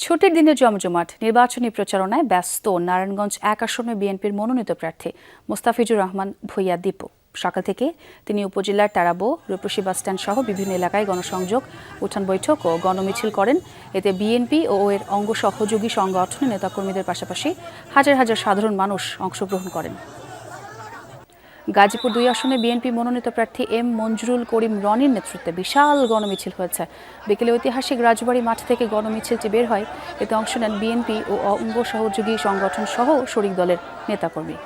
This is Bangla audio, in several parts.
ছুটির দিনে জমজমাট নির্বাচনী প্রচারণায় ব্যস্ত নারায়ণগঞ্জ ১ আসনে বিএনপির মনোনীত প্রার্থী মোস্তাফিজুর রহমান ভূঁইয়া দীপু। সকাল থেকে তিনি উপজেলার তারাবো, রূপসী বাসস্ট্যান্ড সহ বিভিন্ন এলাকায় গণসংযোগ, উঠান বৈঠক ও গণমিছিল করেন। এতে বিএনপি ও এর অঙ্গ সহযোগী সংগঠনের নেতাকর্মীদের পাশাপাশি হাজার হাজার সাধারণ মানুষ অংশগ্রহণ করেন। গাজীপুর ২ আসনে বিএনপি মনোনীত প্রার্থী এম মঞ্জুরুল করিম রনির নেতৃত্বে বিশাল গণমিছিল হয়েছে। বিকেলে ঐতিহাসিক রাজবাড়ী মাঠ থেকে গণমিছিলটি বের হয়। এতে অংশ নেন বিএনপি ও অঙ্গ সহযোগী সংগঠন সহ শরিক দলের নেতাকর্মী।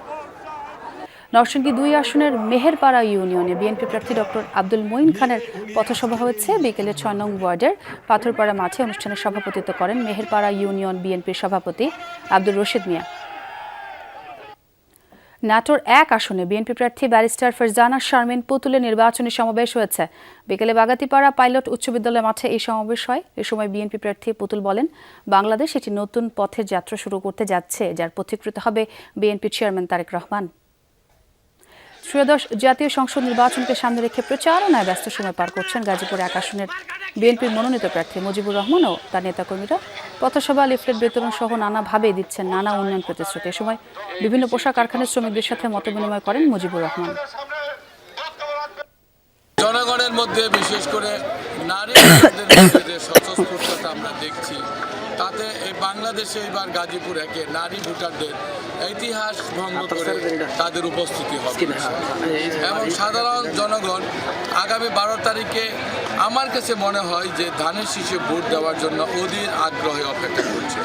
নরসিংদী ২ আসনের মেহেরপাড়া ইউনিয়নে বিএনপি প্রার্থী ডক্টর আব্দুল মঈন খানের পথসভা হয়েছে। বিকেলে ৬ নং ওয়ার্ডের পাথরপাড়া মাঠে অনুষ্ঠানে সভাপতিত্ব করেন মেহেরপাড়া ইউনিয়ন বিএনপির সভাপতি আব্দুর রশিদ মিয়া। নাটোর ১ আসনে বিএনপি প্রার্থী ব্যারিস্টার ফারজানা শারমিন পুতুলের নির্বাচনী সমাবেশ হয়েছে। বিকেলে বাগাতিপাড়া পাইলট উচ্চ বিদ্যালয় মাঠে এই সমাবেশ হয়। এ সময় বিএনপি প্রার্থী পুতুল বলেন, বাংলাদেশ একটি নতুন পথের যাত্রা শুরু করতে যাচ্ছে, যার পথিকৃৎ হবে বিএনপি চেয়ারম্যান তারেক রহমান। ত্রয়োদশ জাতীয় সংসদ নির্বাচনকে সামনে রেখে প্রচারণায় ব্যস্ত সময় পার করছেন গাজীপুর ১ আসনের বিএনপির মনোনীত প্রার্থী মুজিবুর রহমান ও তার নেতাকর্মীরা। পথসভা, লিফলেট বিতরণ সহ নানাভাবে দিচ্ছেন নানা উন্নয়ন প্রতিশ্রুতি। এ সময় বিভিন্ন পোশাক কারখানার শ্রমিকদের সাথে মতবিনিময় করেন মুজিবুর রহমান। জনগণের মধ্যে বিশেষ করে নারীদের মধ্যে যে স্বতঃস্ফূর্ততা আমরা দেখছি, তাতে এই বাংলাদেশে এবার গাজীপুর ১-এ নারী ভোটারদের ইতিহাস ভঙ্গ করে তাদের উপস্থিতি হবে এবং সাধারণ জনগণ আগামী ১২ তারিখে আমার কাছে মনে হয় যে ধানের শীষে ভোট দেওয়ার জন্য অধীর আগ্রহে অপেক্ষা করছে।